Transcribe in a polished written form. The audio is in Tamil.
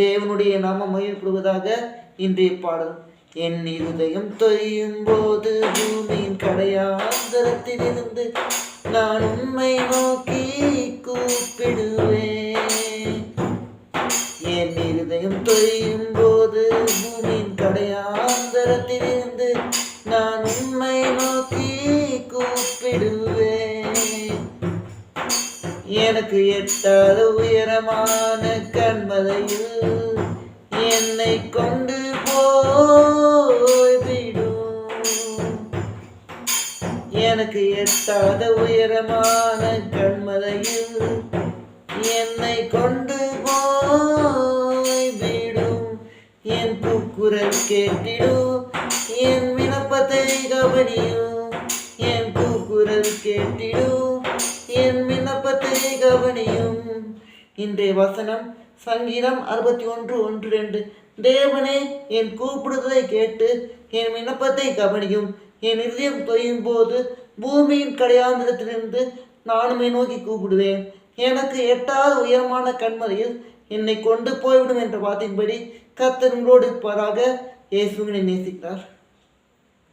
தேவனுடைய நாமம் மகிழ்ப்படுவதாக. இன்றைய பாடல். என் இருதயம் தொய்யும் போது பூமியின் கடையாந்தரத்திலிருந்து நான் உம்மை நோக்கி கூப்பிடுவேன். என் இருதயம் தொய்யும் போது பூமியின் கடையாந்தரத்திலிருந்து நான் உம்மை நோக்கி கூப்பிடுவேன். எனக்கு எட்டாத உயரமான கண்மலையில் என்னை கொண்டு போய்விடும். எனக்கு எட்டாத உயரமான கண்மலையில் என்னை கொண்டு போய்விடும். என் கூக்குரல் கேட்டிடும், என் விண்ணப்பத்தை கவனியும். என் கூக்குரல் கேட்டிடும், என் விண்ணப்பத்தை கவனியும். இன்றைய வசனம் சங்கீதம் 61:1-2. தேவனே, என் கூப்பிடுதலை கேட்டு என் விண்ணப்பத்தை கவனியும். என் இதயம் தொய்யும் போது பூமியின் கடையாந்திரத்திலிருந்து நானுமே நோக்கி கூப்பிடுவேன். எனக்கு எட்டாத உயரமான கண்மலையில் என்னை கொண்டு போய்விடும் என்ற வார்த்தையின்படி கர்த்தர் உங்களோடு இருப்பாராக. இயேசுவினை நேசிக்கிறார்.